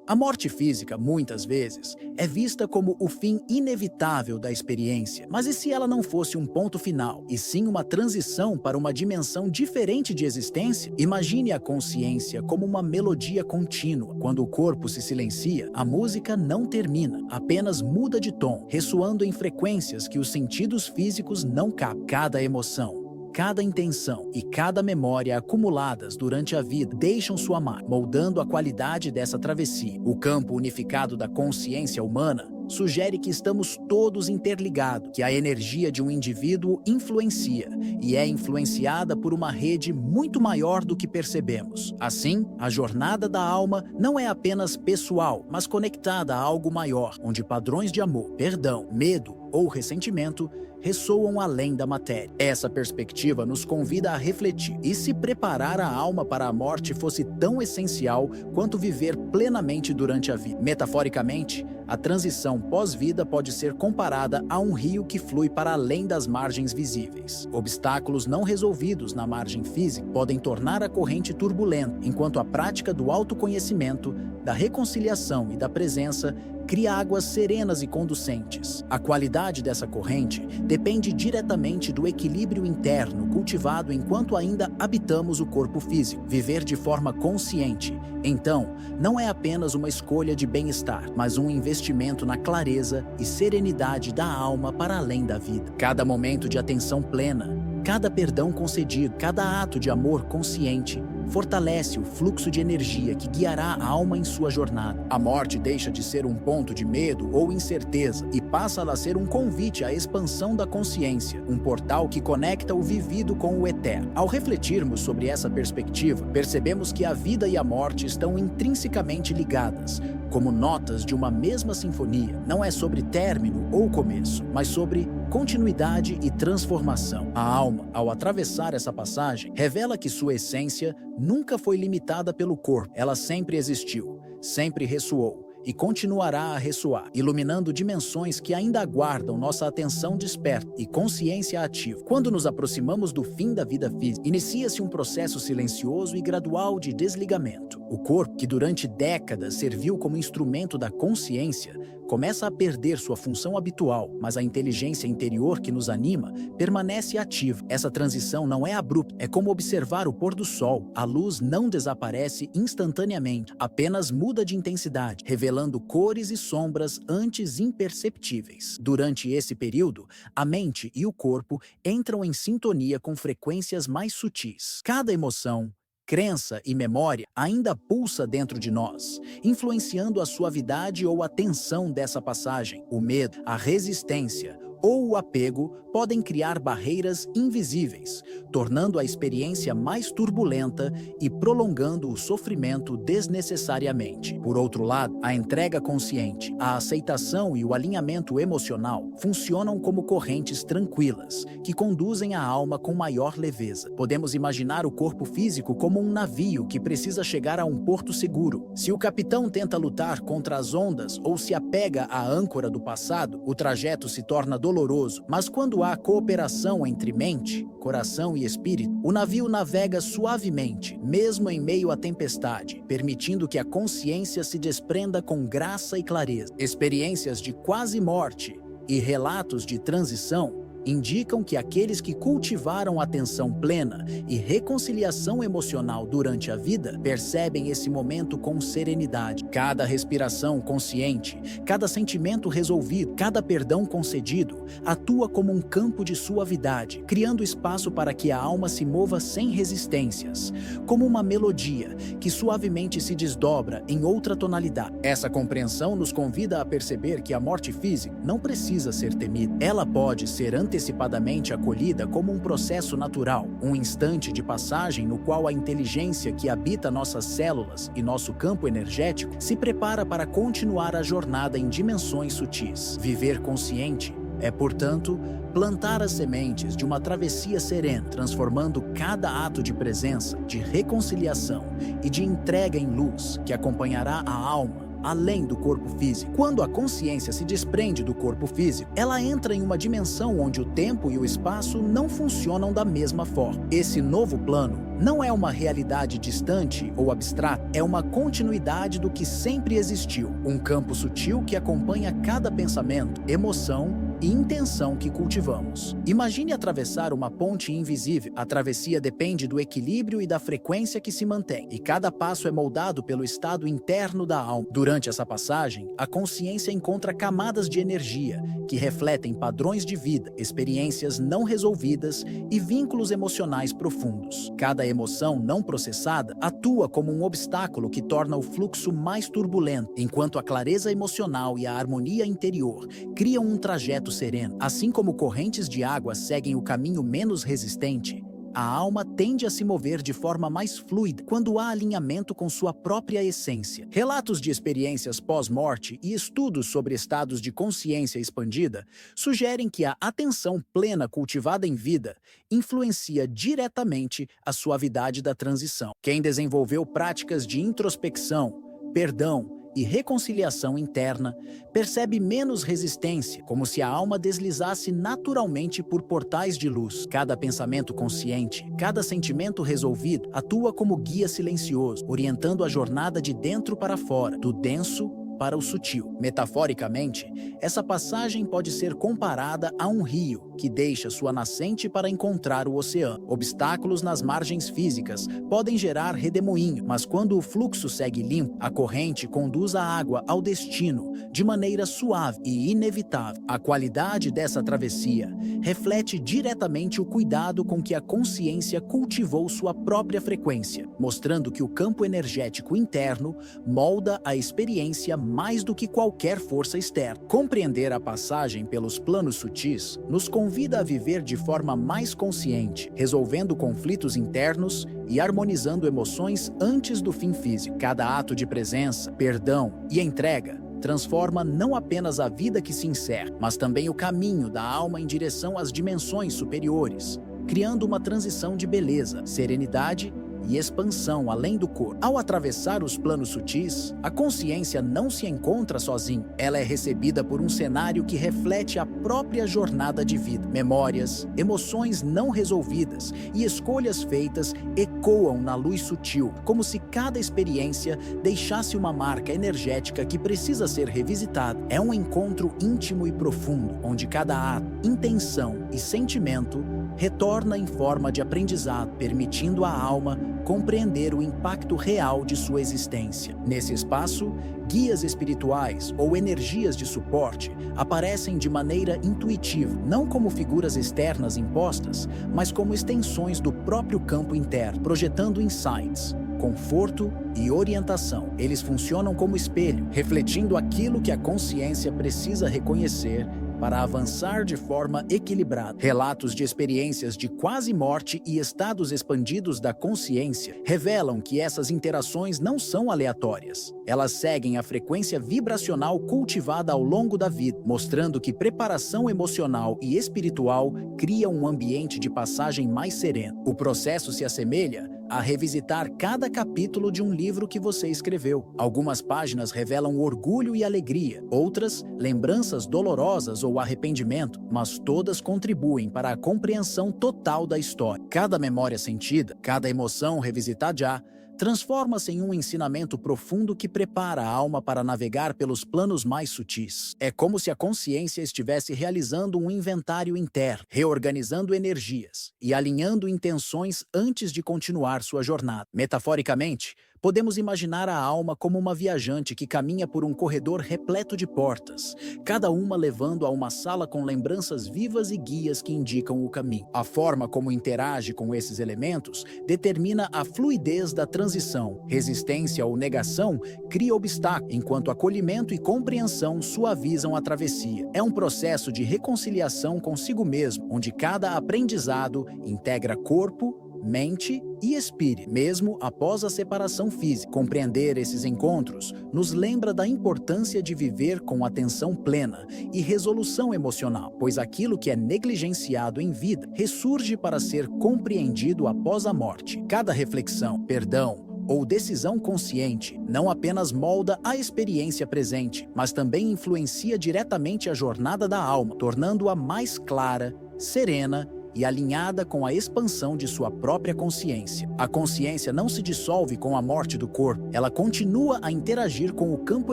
A morte física, muitas vezes, é vista como o fim inevitável da experiência. Mas e se ela não fosse um ponto final, e sim uma transição para uma dimensão diferente de existência? Imagine a consciência como uma melodia contínua. Quando o corpo se silencia, a música não termina, apenas muda de tom, ressoando em frequências que os sentidos físicos não captam. Cada emoção, cada intenção e cada memória acumuladas durante a vida deixam sua marca, moldando a qualidade dessa travessia. O campo unificado da consciência humana sugere que estamos todos interligados, que a energia de um indivíduo influencia e é influenciada por uma rede muito maior do que percebemos. Assim, a jornada da alma não é apenas pessoal, mas conectada a algo maior, onde padrões de amor, perdão, medo ou ressentimento ressoam além da matéria. Essa perspectiva nos convida a refletir. E se preparar a alma para a morte fosse tão essencial quanto viver plenamente durante a vida? Metaforicamente, a transição pós-vida pode ser comparada a um rio que flui para além das margens visíveis. Obstáculos não resolvidos na margem física podem tornar a corrente turbulenta, enquanto a prática do autoconhecimento, da reconciliação e da presença cria águas serenas e conducentes. A qualidade dessa corrente depende diretamente do equilíbrio interno cultivado enquanto ainda habitamos o corpo físico. Viver de forma consciente, então, não é apenas uma escolha de bem-estar, mas um investimento na clareza e serenidade da alma para além da vida. Cada momento de atenção plena, cada perdão concedido, cada ato de amor consciente fortalece o fluxo de energia que guiará a alma em sua jornada. A morte deixa de ser um ponto de medo ou incerteza e passa a ser um convite à expansão da consciência, um portal que conecta o vivido com o eterno. Ao refletirmos sobre essa perspectiva, percebemos que a vida e a morte estão intrinsecamente ligadas, como notas de uma mesma sinfonia. Não é sobre término ou começo, mas sobre continuidade e transformação. A alma, ao atravessar essa passagem, revela que sua essência nunca foi limitada pelo corpo. Ela sempre existiu, sempre ressoou e continuará a ressoar, iluminando dimensões que ainda aguardam nossa atenção desperta e consciência ativa. Quando nos aproximamos do fim da vida física, inicia-se um processo silencioso e gradual de desligamento. O corpo, que durante décadas serviu como instrumento da consciência, começa a perder sua função habitual, mas a inteligência interior que nos anima permanece ativa. Essa transição não é abrupta, é como observar o pôr do sol. A luz não desaparece instantaneamente, apenas muda de intensidade, revelando cores e sombras antes imperceptíveis. Durante esse período, a mente e o corpo entram em sintonia com frequências mais sutis. Cada emoção, crença e memória ainda pulsa dentro de nós, influenciando a suavidade ou a tensão dessa passagem. O medo, a resistência ou o apego podem criar barreiras invisíveis, tornando a experiência mais turbulenta e prolongando o sofrimento desnecessariamente. Por outro lado, a entrega consciente, a aceitação e o alinhamento emocional funcionam como correntes tranquilas, que conduzem a alma com maior leveza. Podemos imaginar o corpo físico como um navio que precisa chegar a um porto seguro. Se o capitão tenta lutar contra as ondas ou se apega à âncora do passado, o trajeto se torna doloroso. Mas quando há cooperação entre mente, coração e espírito, o navio navega suavemente, mesmo em meio à tempestade, permitindo que a consciência se desprenda com graça e clareza. Experiências de quase morte e relatos de transição indicam que aqueles que cultivaram atenção plena e reconciliação emocional durante a vida percebem esse momento com serenidade. Cada respiração consciente, cada sentimento resolvido, cada perdão concedido atua como um campo de suavidade, criando espaço para que a alma se mova sem resistências, como uma melodia que suavemente se desdobra em outra tonalidade. Essa compreensão nos convida a perceber que a morte física não precisa ser temida. Ela pode ser antecipadamente acolhida como um processo natural, um instante de passagem no qual a inteligência que habita nossas células e nosso campo energético se prepara para continuar a jornada em dimensões sutis. Viver consciente É, portanto, plantar as sementes de uma travessia serena, transformando cada ato de presença, de reconciliação e de entrega em luz que acompanhará a alma além do corpo físico. Quando a consciência se desprende do corpo físico, ela entra em uma dimensão onde o tempo e o espaço não funcionam da mesma forma. Esse novo plano não é uma realidade distante ou abstrata, é uma continuidade do que sempre existiu, um campo sutil que acompanha cada pensamento, emoção e intenção que cultivamos. Imagine atravessar uma ponte invisível. A travessia depende do equilíbrio e da frequência que se mantém, e cada passo é moldado pelo estado interno da alma. Durante essa passagem, a consciência encontra camadas de energia que refletem padrões de vida, experiências não resolvidas e vínculos emocionais profundos. Cada emoção não processada atua como um obstáculo que torna o fluxo mais turbulento, enquanto a clareza emocional e a harmonia interior criam um trajeto sereno. Assim como correntes de água seguem o caminho menos resistente, a alma tende a se mover de forma mais fluida quando há alinhamento com sua própria essência. Relatos de experiências pós-morte e estudos sobre estados de consciência expandida sugerem que a atenção plena cultivada em vida influencia diretamente a suavidade da transição. Quem desenvolveu práticas de introspecção, perdão e reconciliação interna, percebe menos resistência, como se a alma deslizasse naturalmente por portais de luz. Cada pensamento consciente, cada sentimento resolvido, atua como guia silencioso, orientando a jornada de dentro para fora, do denso para o sutil. Metaforicamente, essa passagem pode ser comparada a um rio que deixa sua nascente para encontrar o oceano. Obstáculos nas margens físicas podem gerar redemoinho, mas quando o fluxo segue limpo, a corrente conduz a água ao destino de maneira suave e inevitável. A qualidade dessa travessia reflete diretamente o cuidado com que a consciência cultivou sua própria frequência, mostrando que o campo energético interno molda a experiência mais do que qualquer força externa. Compreender a passagem pelos planos sutis nos convida a viver de forma mais consciente, resolvendo conflitos internos e harmonizando emoções antes do fim físico. Cada ato de presença, perdão e entrega transforma não apenas a vida que se encerra, mas também o caminho da alma em direção às dimensões superiores, criando uma transição de beleza, serenidade e expansão além do corpo. Ao atravessar os planos sutis, a consciência não se encontra sozinha. Ela é recebida por um cenário que reflete a própria jornada de vida. Memórias, emoções não resolvidas e escolhas feitas ecoam na luz sutil, como se cada experiência deixasse uma marca energética que precisa ser revisitada. É um encontro íntimo e profundo, onde cada ato, intenção e sentimento retorna em forma de aprendizado, permitindo à alma compreender o impacto real de sua existência. Nesse espaço, guias espirituais ou energias de suporte aparecem de maneira intuitiva, não como figuras externas impostas, mas como extensões do próprio campo interno, projetando insights, conforto e orientação. Eles funcionam como espelho, refletindo aquilo que a consciência precisa reconhecer para avançar de forma equilibrada. Relatos de experiências de quase morte e estados expandidos da consciência revelam que essas interações não são aleatórias. Elas seguem a frequência vibracional cultivada ao longo da vida, mostrando que preparação emocional e espiritual cria um ambiente de passagem mais sereno. O processo se assemelha a revisitar cada capítulo de um livro que você escreveu. Algumas páginas revelam orgulho e alegria, outras, lembranças dolorosas ou arrependimento, mas todas contribuem para a compreensão total da história. Cada memória sentida, cada emoção revisitada transforma-se em um ensinamento profundo que prepara a alma para navegar pelos planos mais sutis. É como se a consciência estivesse realizando um inventário interno, reorganizando energias e alinhando intenções antes de continuar sua jornada. Metaforicamente, podemos imaginar a alma como uma viajante que caminha por um corredor repleto de portas, cada uma levando a uma sala com lembranças vivas e guias que indicam o caminho. A forma como interage com esses elementos determina a fluidez da transição. Resistência ou negação cria obstáculos, enquanto acolhimento e compreensão suavizam a travessia. É um processo de reconciliação consigo mesmo, onde cada aprendizado integra corpo, mente e espírito, mesmo após a separação física. Compreender esses encontros nos lembra da importância de viver com atenção plena e resolução emocional, pois aquilo que é negligenciado em vida ressurge para ser compreendido após a morte. Cada reflexão, perdão ou decisão consciente não apenas molda a experiência presente, mas também influencia diretamente a jornada da alma, tornando-a mais clara, serena e alinhada com a expansão de sua própria consciência. A consciência não se dissolve com a morte do corpo, ela continua a interagir com o campo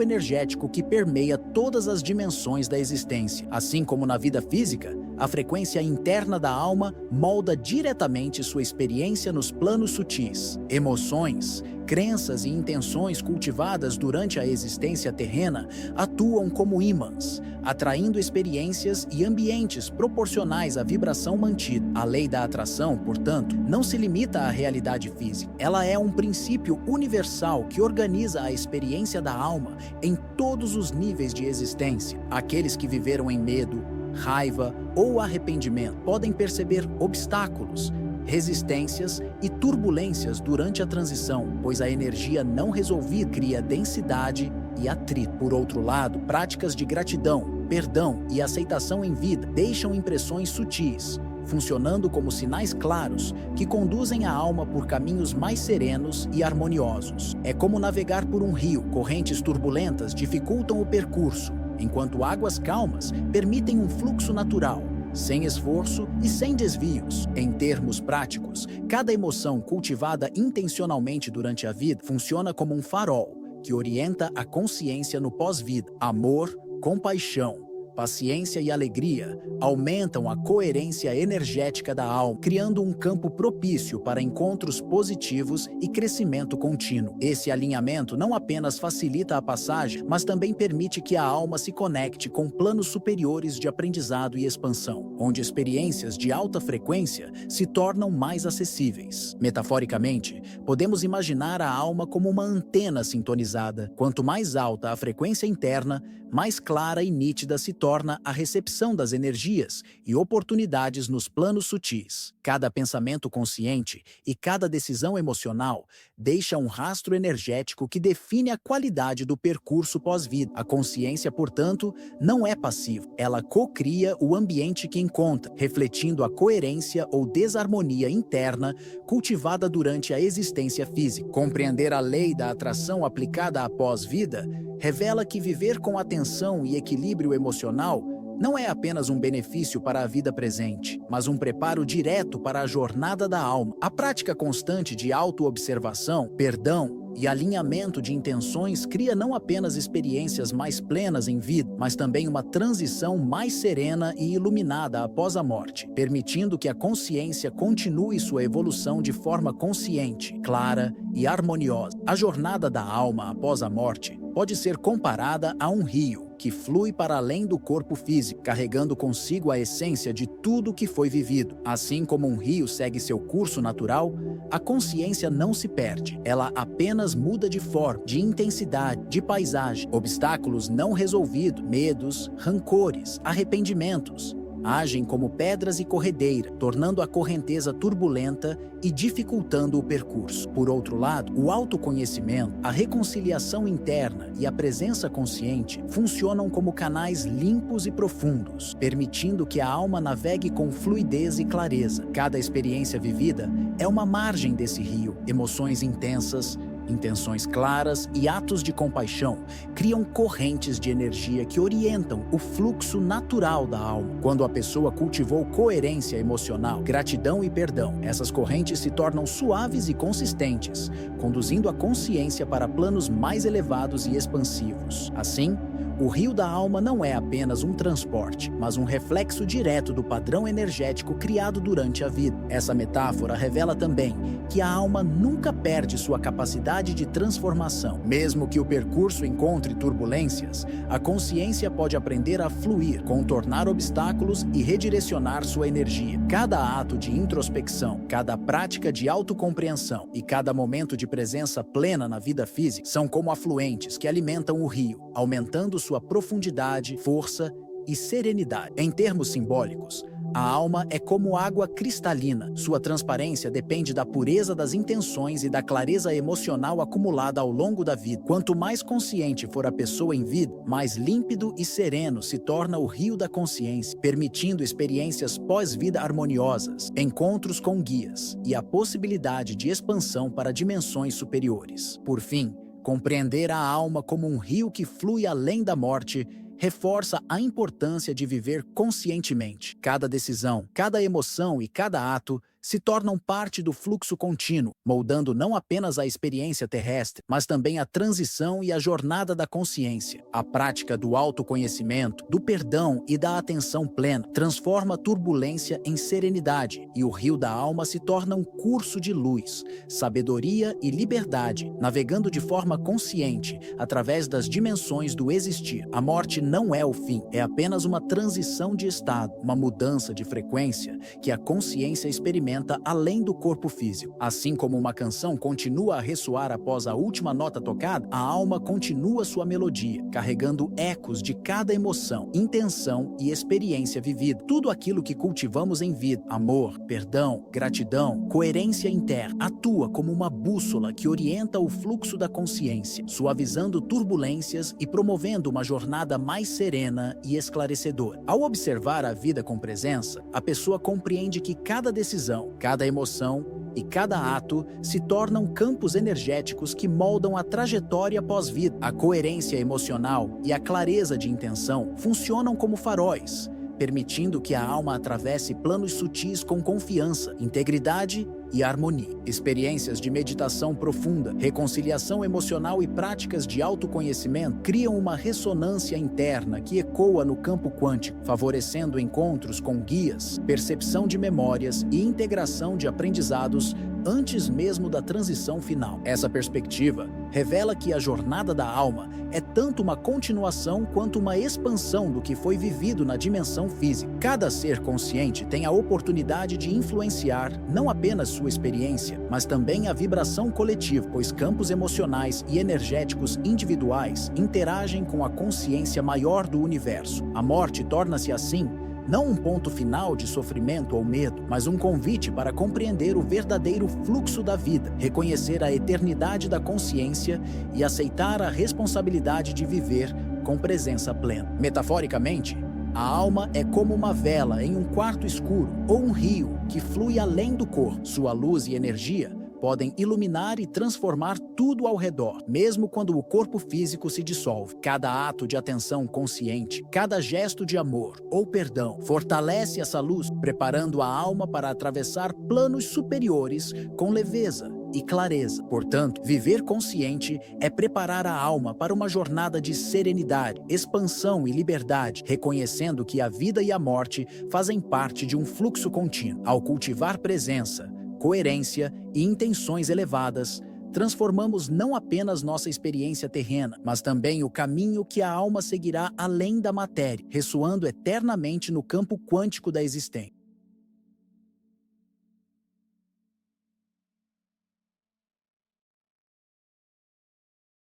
energético que permeia todas as dimensões da existência. Assim como na vida física, a frequência interna da alma molda diretamente sua experiência nos planos sutis. Emoções, crenças e intenções cultivadas durante a existência terrena atuam como ímãs, atraindo experiências e ambientes proporcionais à vibração mantida. A lei da atração, portanto, não se limita à realidade física. Ela é um princípio universal que organiza a experiência da alma em todos os níveis de existência. Aqueles que viveram em medo, raiva ou arrependimento podem perceber obstáculos, resistências e turbulências durante a transição, pois a energia não resolvida cria densidade e atrito. Por outro lado, práticas de gratidão, perdão e aceitação em vida deixam impressões sutis, funcionando como sinais claros que conduzem a alma por caminhos mais serenos e harmoniosos. É como navegar por um rio. Correntes turbulentas dificultam o percurso, enquanto águas calmas permitem um fluxo natural, sem esforço e sem desvios. Em termos práticos, cada emoção cultivada intencionalmente durante a vida funciona como um farol que orienta a consciência no pós-vida. Amor, compaixão, paciência e alegria aumentam a coerência energética da alma, criando um campo propício para encontros positivos e crescimento contínuo. Esse alinhamento não apenas facilita a passagem, mas também permite que a alma se conecte com planos superiores de aprendizado e expansão, onde experiências de alta frequência se tornam mais acessíveis. Metaforicamente, podemos imaginar a alma como uma antena sintonizada. Quanto mais alta a frequência interna, mais clara e nítida se torna a recepção das energias e oportunidades nos planos sutis. Cada pensamento consciente e cada decisão emocional deixa um rastro energético que define a qualidade do percurso pós-vida. A consciência, portanto, não é passiva. Ela cocria o ambiente que encontra, refletindo a coerência ou desarmonia interna cultivada durante a existência física. Compreender a lei da atração aplicada à pós-vida revela que viver com atenção e equilíbrio emocional não é apenas um benefício para a vida presente, mas um preparo direto para a jornada da alma. A prática constante de autoobservação, perdão e alinhamento de intenções cria não apenas experiências mais plenas em vida, mas também uma transição mais serena e iluminada após a morte, permitindo que a consciência continue sua evolução de forma consciente, clara e harmoniosa. A jornada da alma após a morte pode ser comparada a um rio que flui para além do corpo físico, carregando consigo a essência de tudo que foi vivido. Assim como um rio segue seu curso natural, a consciência não se perde. Ela apenas muda de forma, de intensidade, de paisagem. Obstáculos não resolvidos, medos, rancores, arrependimentos agem como pedras e corredeira, tornando a correnteza turbulenta e dificultando o percurso. Por outro lado, o autoconhecimento, a reconciliação interna e a presença consciente funcionam como canais limpos e profundos, permitindo que a alma navegue com fluidez e clareza. Cada experiência vivida é uma margem desse rio. Emoções intensas, intenções claras e atos de compaixão criam correntes de energia que orientam o fluxo natural da alma. Quando a pessoa cultivou coerência emocional, gratidão e perdão, essas correntes se tornam suaves e consistentes, conduzindo a consciência para planos mais elevados e expansivos. Assim, o rio da alma não é apenas um transporte, mas um reflexo direto do padrão energético criado durante a vida. Essa metáfora revela também que a alma nunca perde sua capacidade de transformação. Mesmo que o percurso encontre turbulências, a consciência pode aprender a fluir, contornar obstáculos e redirecionar sua energia. Cada ato de introspecção, cada prática de autocompreensão e cada momento de presença plena na vida física são como afluentes que alimentam o rio, aumentando sua profundidade, força e serenidade. Em termos simbólicos, A alma é como água cristalina. Sua transparência depende da pureza das intenções e da clareza emocional acumulada ao longo da vida. Quanto mais consciente for a pessoa em vida, mais límpido e sereno se torna o rio da consciência, permitindo experiências pós-vida harmoniosas, encontros com guias e a possibilidade de expansão para dimensões superiores. Por fim, compreender a alma como um rio que flui além da morte reforça a importância de viver conscientemente. Cada decisão, cada emoção e cada ato se tornam parte do fluxo contínuo, moldando não apenas a experiência terrestre, mas também a transição e a jornada da consciência. A prática do autoconhecimento, do perdão e da atenção plena transforma a turbulência em serenidade, e o rio da alma se torna um curso de luz, sabedoria e liberdade, navegando de forma consciente através das dimensões do existir. A morte não é o fim, é apenas uma transição de estado, uma mudança de frequência que a consciência experimenta além do corpo físico. Assim como uma canção continua a ressoar após a última nota tocada, a alma continua sua melodia, carregando ecos de cada emoção, intenção e experiência vivida. Tudo aquilo que cultivamos em vida, amor, perdão, gratidão, coerência interna, atua como uma bússola que orienta o fluxo da consciência, suavizando turbulências e promovendo uma jornada mais serena e esclarecedora. Ao observar a vida com presença, a pessoa compreende que cada decisão, cada emoção e cada ato se tornam campos energéticos que moldam a trajetória pós-vida. A coerência emocional e a clareza de intenção funcionam como faróis, permitindo que a alma atravesse planos sutis com confiança, integridade e harmonia. Experiências de meditação profunda, reconciliação emocional e práticas de autoconhecimento criam uma ressonância interna que ecoa no campo quântico, favorecendo encontros com guias, percepção de memórias e integração de aprendizados antes mesmo da transição final. Essa perspectiva revela que a jornada da alma é tanto uma continuação quanto uma expansão do que foi vivido na dimensão física. Cada ser consciente tem a oportunidade de influenciar não apenas sua experiência, mas também a vibração coletiva, pois campos emocionais e energéticos individuais interagem com a consciência maior do universo. A morte torna-se assim não um ponto final de sofrimento ou medo, mas um convite para compreender o verdadeiro fluxo da vida, reconhecer a eternidade da consciência e aceitar a responsabilidade de viver com presença plena. Metaforicamente, a alma é como uma vela em um quarto escuro ou um rio que flui além do corpo. Sua luz e energia podem iluminar e transformar tudo ao redor, mesmo quando o corpo físico se dissolve. Cada ato de atenção consciente, cada gesto de amor ou perdão fortalece essa luz, preparando a alma para atravessar planos superiores com leveza e clareza. Portanto, viver consciente é preparar a alma para uma jornada de serenidade, expansão e liberdade, reconhecendo que a vida e a morte fazem parte de um fluxo contínuo. Ao cultivar presença, coerência e intenções elevadas, transformamos não apenas nossa experiência terrena, mas também o caminho que a alma seguirá além da matéria, ressoando eternamente no campo quântico da existência.